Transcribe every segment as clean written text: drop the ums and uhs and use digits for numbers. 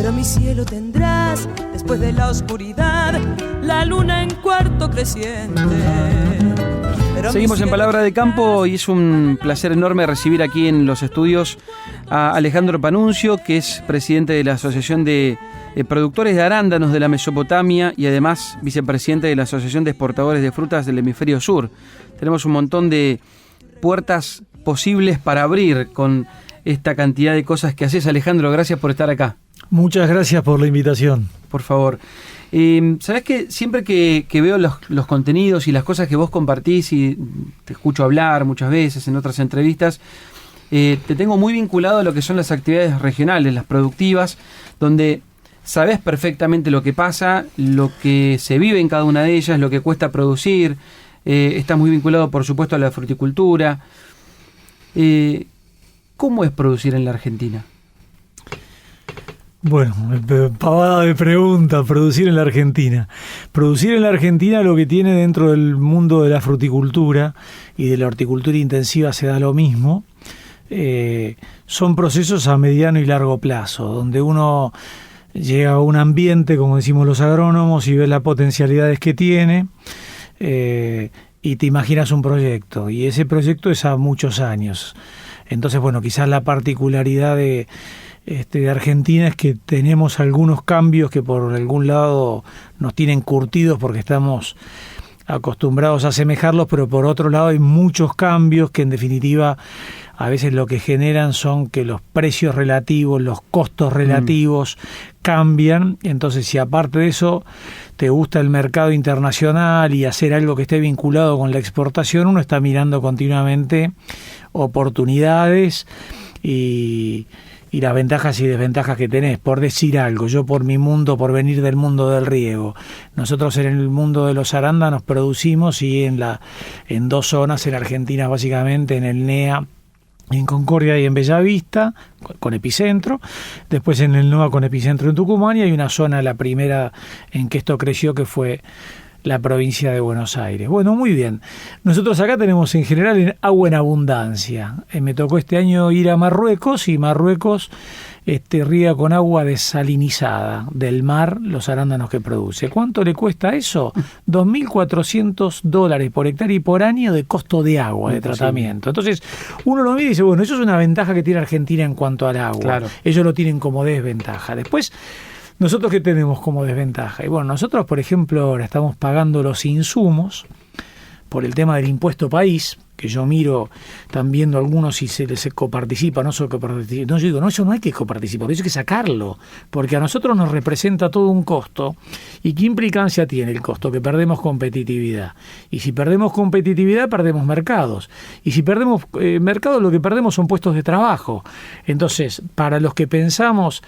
pero mi cielo tendrás después de la oscuridad, la luna en cuarto creciente. Seguimos en Palabra de Campo y es un placer enorme recibir aquí en los estudios a Alejandro Panunzio, que es presidente de la Asociación de Productores de Arándanos de la Mesopotamia y además vicepresidente de la Asociación de Exportadores de Frutas del Hemisferio Sur. Tenemos un montón de puertas posibles para abrir con esta cantidad de cosas que haces. Alejandro, gracias por estar acá. Muchas gracias por la invitación. Por favor. ¿Sabés que siempre que veo los contenidos y las cosas que vos compartís y te escucho hablar muchas veces en otras entrevistas, te tengo muy vinculado a lo que son las actividades regionales, las productivas, donde sabés perfectamente lo que pasa, lo que se vive en cada una de ellas, lo que cuesta producir, estás muy vinculado por supuesto a la fruticultura. ¿Cómo es producir en la Argentina? Bueno, pavada de pregunta, producir en la Argentina. Producir en la Argentina lo que tiene dentro del mundo de la fruticultura y de la horticultura intensiva se da lo mismo. Son procesos a mediano y largo plazo, donde uno llega a un ambiente, como decimos los agrónomos, y ve las potencialidades que tiene, y te imaginas un proyecto, y ese proyecto es a muchos años. Entonces, bueno, quizás la particularidad de Argentina es que tenemos algunos cambios que por algún lado nos tienen curtidos porque estamos acostumbrados a asemejarlos, pero por otro lado hay muchos cambios que en definitiva a veces lo que generan son que los precios relativos, los costos relativos cambian. Entonces, si aparte de eso te gusta el mercado internacional y hacer algo que esté vinculado con la exportación, uno está mirando continuamente oportunidades y las ventajas y desventajas que tenés. Por decir algo, yo por mi mundo, por venir del mundo del riego, nosotros en el mundo de los arándanos producimos y en dos zonas en Argentina, básicamente en el NEA, en Concordia y en Bellavista, con epicentro, después en el NOA con epicentro en Tucumán, y hay una zona, la primera en que esto creció, que fue la provincia de Buenos Aires. Bueno, muy bien. Nosotros acá tenemos en general agua en abundancia. Me tocó este año ir a Marruecos, y Marruecos riega con agua desalinizada del mar los arándanos que produce. ¿Cuánto le cuesta eso? $2.400 por hectárea y por año de costo de agua, de tratamiento. Entonces, uno lo mira y dice, bueno, eso es una ventaja que tiene Argentina en cuanto al agua. Claro. Ellos lo tienen como desventaja. Después, ¿nosotros qué tenemos como desventaja? Y bueno, nosotros, por ejemplo, ahora estamos pagando los insumos por el tema del impuesto país, que yo miro, están viendo algunos si se les coparticipa, no solo coparticipa. No, yo digo, no, eso no hay que coparticipar, eso hay que sacarlo, porque a nosotros nos representa todo un costo. ¿Y qué implicancia tiene el costo? Que perdemos competitividad. Y si perdemos competitividad, perdemos mercados. Y si perdemos mercados, lo que perdemos son puestos de trabajo. Entonces, para los que pensamos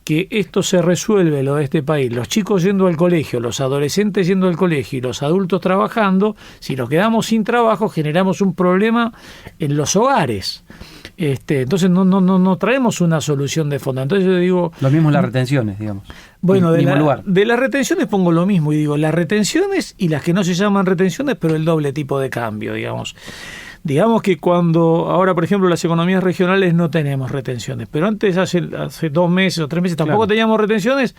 que esto se resuelve, lo de este país, los chicos yendo al colegio, los adolescentes yendo al colegio y los adultos trabajando, si nos quedamos sin trabajo generamos un problema en los hogares. Entonces no traemos una solución de fondo. Entonces yo digo, lo mismo las retenciones, digamos. Bueno, de las retenciones pongo lo mismo y digo, las retenciones y las que no se llaman retenciones, pero el doble tipo de cambio, digamos. Digamos que cuando, ahora por ejemplo las economías regionales no tenemos retenciones, pero antes hace 2 meses o 3 meses tampoco teníamos retenciones,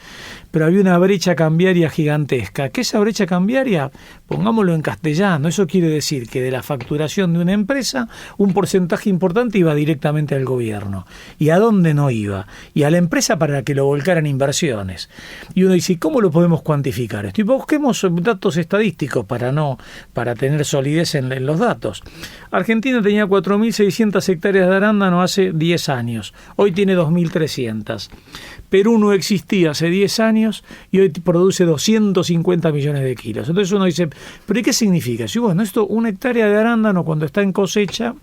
pero había una brecha cambiaria gigantesca. ¿Qué es esa brecha cambiaria? Pongámoslo en castellano, eso quiere decir que de la facturación de una empresa un porcentaje importante iba directamente al gobierno. ¿Y a dónde no iba? Y a la empresa para que lo volcaran inversiones. Y uno dice, ¿cómo lo podemos cuantificar esto? Y busquemos datos estadísticos para tener solidez en los datos. Argentina tenía 4.600 hectáreas de arándano hace 10 años. Hoy tiene 2.300. Perú no existía hace 10 años y hoy produce 250 millones de kilos. Entonces uno dice, ¿pero y qué significa? Si bueno, una hectárea de arándano cuando está en cosecha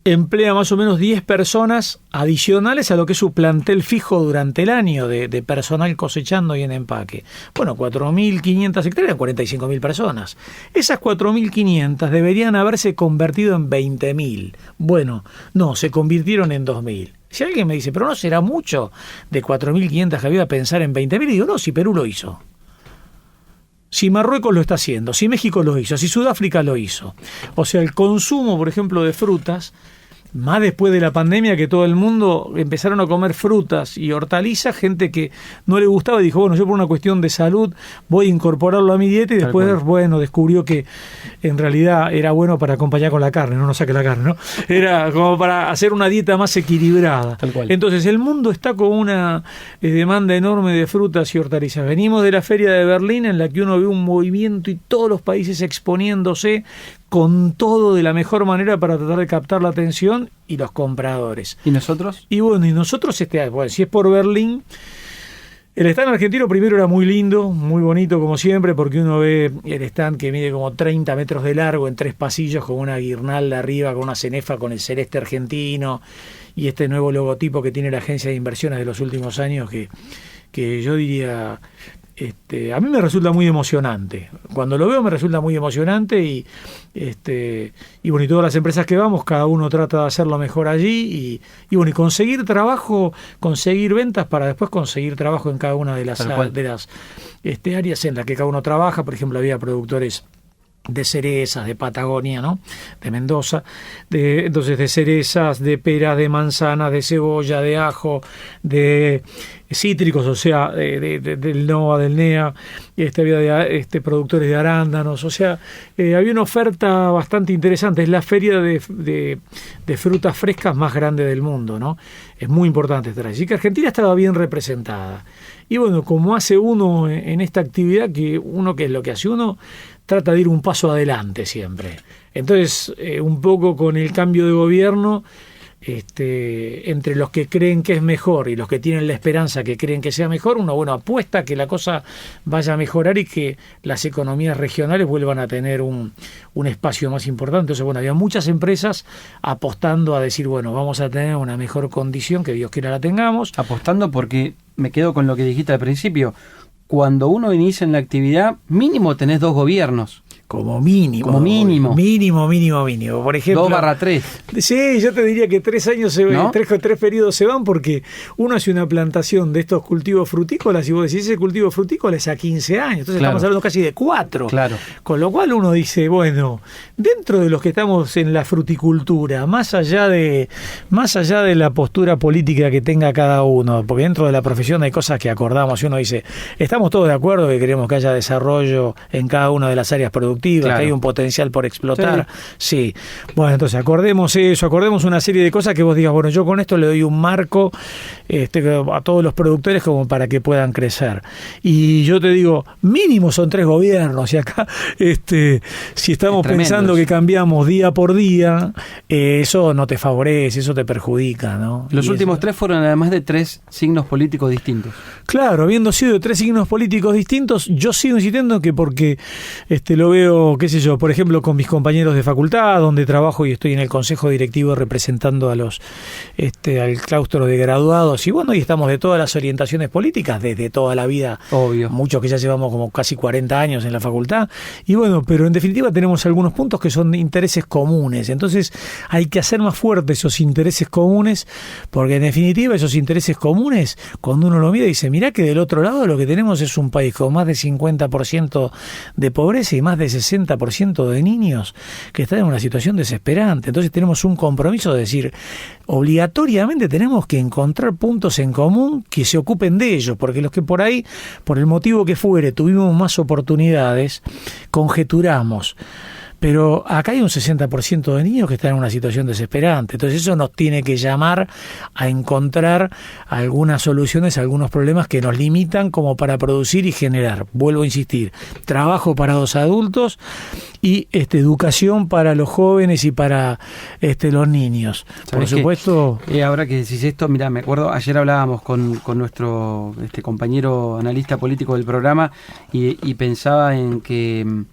emplea más o menos 10 personas adicionales a lo que es su plantel fijo durante el año de personal cosechando y en empaque. Bueno, 4.500 hectáreas, 45.000 personas. Esas 4.500 deberían haberse convertido en 20.000. Bueno, no, se convirtieron en 2.000. Si alguien me dice, pero no será mucho de 4.500 que había a pensar en 20.000, digo, no, si Perú lo hizo. Si Marruecos lo está haciendo, si México lo hizo, si Sudáfrica lo hizo. O sea, el consumo, por ejemplo, de frutas más después de la pandemia, que todo el mundo empezaron a comer frutas y hortalizas, gente que no le gustaba y dijo, bueno, yo por una cuestión de salud voy a incorporarlo a mi dieta, y después, bueno, descubrió que en realidad era bueno para acompañar con la carne, no nos saque la carne, ¿no? Era como para hacer una dieta más equilibrada. Tal cual. Entonces el mundo está con una demanda enorme de frutas y hortalizas. Venimos de la feria de Berlín, en la que uno ve un movimiento y todos los países exponiéndose con todo de la mejor manera para tratar de captar la atención y los compradores. ¿Y nosotros? Y bueno, nosotros, bueno, si es por Berlín, el stand argentino primero era muy lindo, muy bonito como siempre, porque uno ve el stand que mide como 30 metros de largo en 3 pasillos, con una guirnalda arriba, con una cenefa con el celeste argentino y este nuevo logotipo que tiene la agencia de inversiones de los últimos años, que yo diría... a mí me resulta muy emocionante. Cuando lo veo me resulta muy emocionante y bueno, y todas las empresas que vamos, cada uno trata de hacerlo mejor allí y bueno, y conseguir trabajo, conseguir ventas para después conseguir trabajo en cada una de las áreas en las que cada uno trabaja. Por ejemplo, había productores de cerezas, de Patagonia, ¿no? De Mendoza, entonces de cerezas, de peras, de manzanas, de cebolla, de ajo, de cítricos, o sea, del NOA, del NEA, había productores de arándanos, o sea, había una oferta bastante interesante. Es la feria de frutas frescas más grande del mundo, ¿no? Es muy importante estar allí. Así que Argentina estaba bien representada. Y bueno, como hace uno en esta actividad, ¿qué es lo que hace uno? Trata de ir un paso adelante siempre. Entonces, un poco con el cambio de gobierno, entre los que creen que es mejor y los que tienen la esperanza que creen que sea mejor, uno, bueno, apuesta a que la cosa vaya a mejorar y que las economías regionales vuelvan a tener un espacio más importante. Entonces, bueno, había muchas empresas apostando a decir, bueno, vamos a tener una mejor condición, que Dios quiera la tengamos. Apostando, porque me quedo con lo que dijiste al principio. Cuando uno inicia en la actividad, mínimo tenés 2 gobiernos. Como mínimo. Como mínimo. Mínimo. Por ejemplo. 2/3. Sí, yo te diría que 3 años ¿No? tres periodos se van, porque uno hace una plantación de estos cultivos frutícolas y vos decís, ese cultivo frutícola es a 15 años. Entonces claro. Estamos hablando casi de 4. Claro. Con lo cual uno dice, bueno, dentro de los que estamos en la fruticultura, más allá de la postura política que tenga cada uno, porque dentro de la profesión hay cosas que acordamos y uno dice, estamos todos de acuerdo que queremos que haya desarrollo en cada una de las áreas productivas, claro, que hay un potencial por explotar. Sí. Bueno, entonces acordemos eso, acordemos una serie de cosas que vos digas, bueno, yo con esto le doy un marco a todos los productores como para que puedan crecer. Y yo te digo, mínimo son 3 gobiernos, y acá si estamos pensando que cambiamos día por día, eso no te favorece, eso te perjudica, ¿no? Los últimos 3 fueron además de 3 signos políticos distintos. Claro, habiendo sido de 3 signos políticos distintos, yo sigo insistiendo que porque lo veo, qué sé yo, por ejemplo, con mis compañeros de facultad, donde trabajo y estoy en el consejo directivo representando a al claustro de graduados, y bueno, y estamos de todas las orientaciones políticas, desde toda la vida. Obvio. Muchos que ya llevamos como casi 40 años en la facultad, y bueno, pero en definitiva tenemos algunos puntos que son intereses comunes. Entonces hay que hacer más fuertes esos intereses comunes, porque en definitiva esos intereses comunes, cuando uno lo mira, dice, mirá que del otro lado lo que tenemos es un país con más de 50% de pobreza y más de 60% de niños que están en una situación desesperante. Entonces tenemos un compromiso de decir, obligatoriamente tenemos que encontrar puntos en común que se ocupen de ellos, porque los que por ahí, por el motivo que fuere, tuvimos más oportunidades, conjeturamos. Pero acá hay un 60% de niños que están en una situación desesperante. Entonces eso nos tiene que llamar a encontrar algunas soluciones a algunos problemas que nos limitan como para producir y generar. Vuelvo a insistir, trabajo para los adultos y educación para los jóvenes y para los niños. Por supuesto. Ahora que decís esto, mira, me acuerdo, ayer hablábamos con nuestro compañero analista político del programa y pensaba en que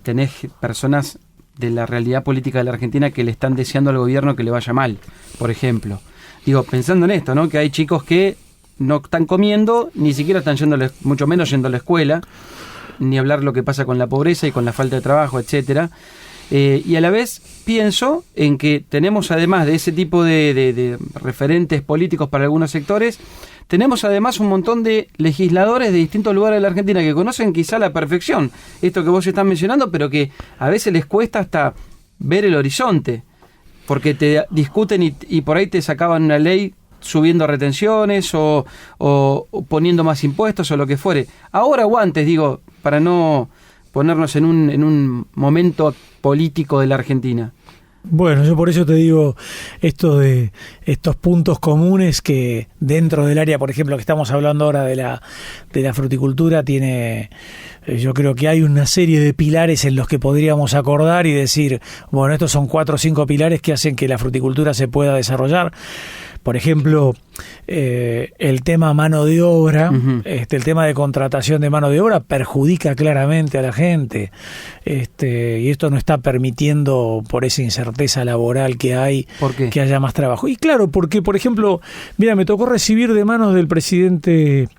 tenés personas de la realidad política de la Argentina que le están deseando al gobierno que le vaya mal, por ejemplo. Digo, pensando en esto, ¿no? Que hay chicos que no están comiendo, ni siquiera están mucho menos yendo a la escuela, ni hablar lo que pasa con la pobreza y con la falta de trabajo, etcétera. Y a la vez pienso en que tenemos, además de ese tipo de referentes políticos para algunos sectores, tenemos además un montón de legisladores de distintos lugares de la Argentina que conocen quizá a la perfección esto que vos estás mencionando, pero que a veces les cuesta hasta ver el horizonte. porque te discuten y por ahí te sacaban una ley subiendo retenciones o poniendo más impuestos o lo que fuere. Ahora o antes, digo, para no ponernos en un momento político de la Argentina. Bueno, yo por eso te digo esto de estos puntos comunes que dentro del área, por ejemplo, que estamos hablando ahora de la fruticultura, tiene, yo creo que hay una serie de pilares en los que podríamos acordar y decir, bueno, estos son 4 o 5 pilares que hacen que la fruticultura se pueda desarrollar. Por ejemplo, el tema mano de obra, el tema de contratación de mano de obra perjudica claramente a la gente, y esto no está permitiendo, por esa incerteza laboral que hay, que haya más trabajo. Y claro, porque, por ejemplo, mira, me tocó recibir de manos del presidente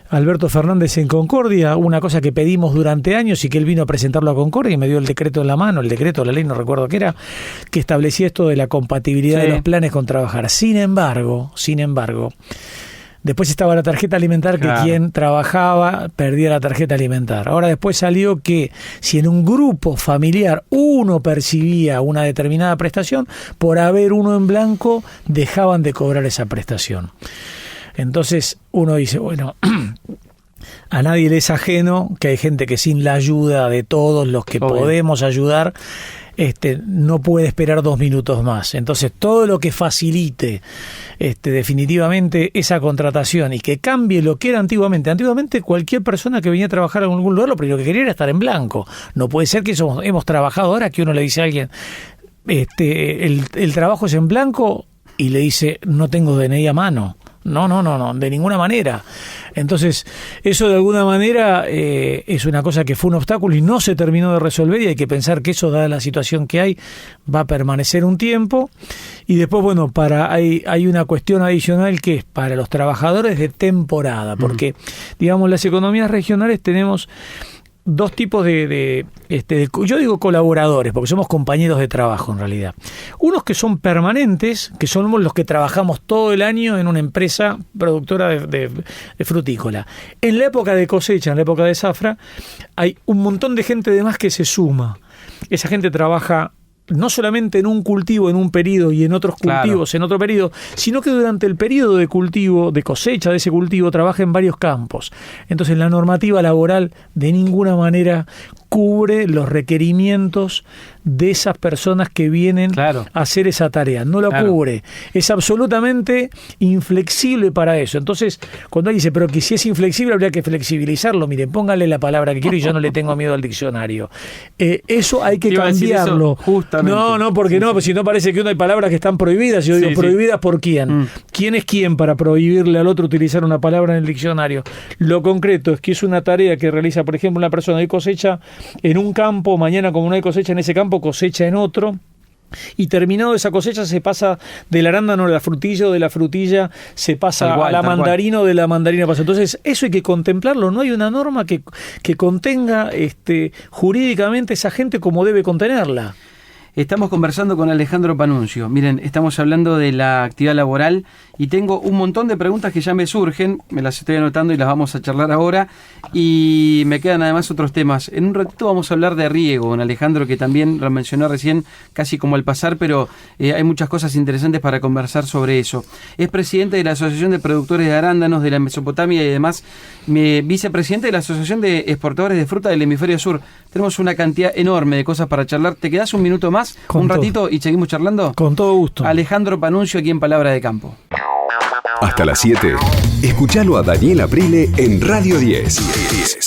Alberto Fernández en Concordia una cosa que pedimos durante años y que él vino a presentarlo a Concordia y me dio el decreto en la mano, la ley, no recuerdo qué era, que establecía esto de la compatibilidad de los planes con trabajar. Sin embargo, después estaba la tarjeta alimentar, que quien trabajaba perdía la tarjeta alimentar. Ahora después salió que si en un grupo familiar uno percibía una determinada prestación, por haber uno en blanco dejaban de cobrar esa prestación. Entonces uno dice, bueno, a nadie le es ajeno que hay gente que sin la ayuda de todos los que podemos ayudar, no puede esperar 2 minutos más. Entonces todo lo que facilite definitivamente esa contratación y que cambie lo que era antiguamente. Antiguamente cualquier persona que venía a trabajar en algún lugar lo primero que quería era estar en blanco. No puede ser que hemos trabajado ahora que uno le dice a alguien, el trabajo es en blanco y le dice, no tengo DNI a mano. No, de ninguna manera. Entonces, eso de alguna manera es una cosa que fue un obstáculo y no se terminó de resolver, y hay que pensar que eso, dada la situación que hay, va a permanecer un tiempo. Y después, bueno, hay una cuestión adicional que es para los trabajadores de temporada, porque, digamos, las economías regionales tenemos 2 tipos yo digo colaboradores, porque somos compañeros de trabajo en realidad. Unos que son permanentes, que somos los que trabajamos todo el año en una empresa productora de frutícola. En la época de cosecha, en la época de zafra, hay un montón de gente de más que se suma. Esa gente trabaja no solamente en un cultivo en un periodo y en otros cultivos en otro periodo, sino que durante el periodo de cultivo, de cosecha de ese cultivo, trabaja en varios campos. Entonces la normativa laboral de ninguna manera cubre los requerimientos de esas personas que vienen a hacer esa tarea. No lo cubre. Es absolutamente inflexible para eso. Entonces, cuando alguien dice, pero que si es inflexible habría que flexibilizarlo, miren, póngale la palabra que quiero y yo no le tengo miedo al diccionario. Eso hay que cambiarlo. No, porque pues si no parece que hay palabras que están prohibidas. Yo digo, ¿prohibidas por quién? ¿Quién es quién para prohibirle al otro utilizar una palabra en el diccionario? Lo concreto es que es una tarea que realiza, por ejemplo, una persona de cosecha en un campo, mañana como no hay cosecha en ese campo, cosecha en otro, y terminado esa cosecha se pasa del arándano a la frutilla, o de la frutilla se pasa a la mandarina, o de la mandarina pasa. Entonces eso hay que contemplarlo. No hay una norma que contenga jurídicamente esa gente como debe contenerla. Estamos conversando con Alejandro Panunzio. Miren, estamos hablando de la actividad laboral y tengo un montón de preguntas que ya me surgen, me las estoy anotando y las vamos a charlar ahora, y me quedan además otros temas. En un ratito vamos a hablar de riego con Alejandro, que también lo mencionó recién casi como al pasar, pero hay muchas cosas interesantes para conversar sobre eso. Es presidente de la Asociación de Productores de Arándanos de la Mesopotamia y además vicepresidente de la Asociación de Exportadores de Fruta del Hemisferio Sur. Tenemos una cantidad enorme de cosas para charlar. ¿Te quedás un minuto más? Un ratito y seguimos charlando. Con todo gusto. Alejandro Panunzio aquí en Palabra de Campo. Hasta las 7. Escuchalo a Daniel Aprile en Radio 10.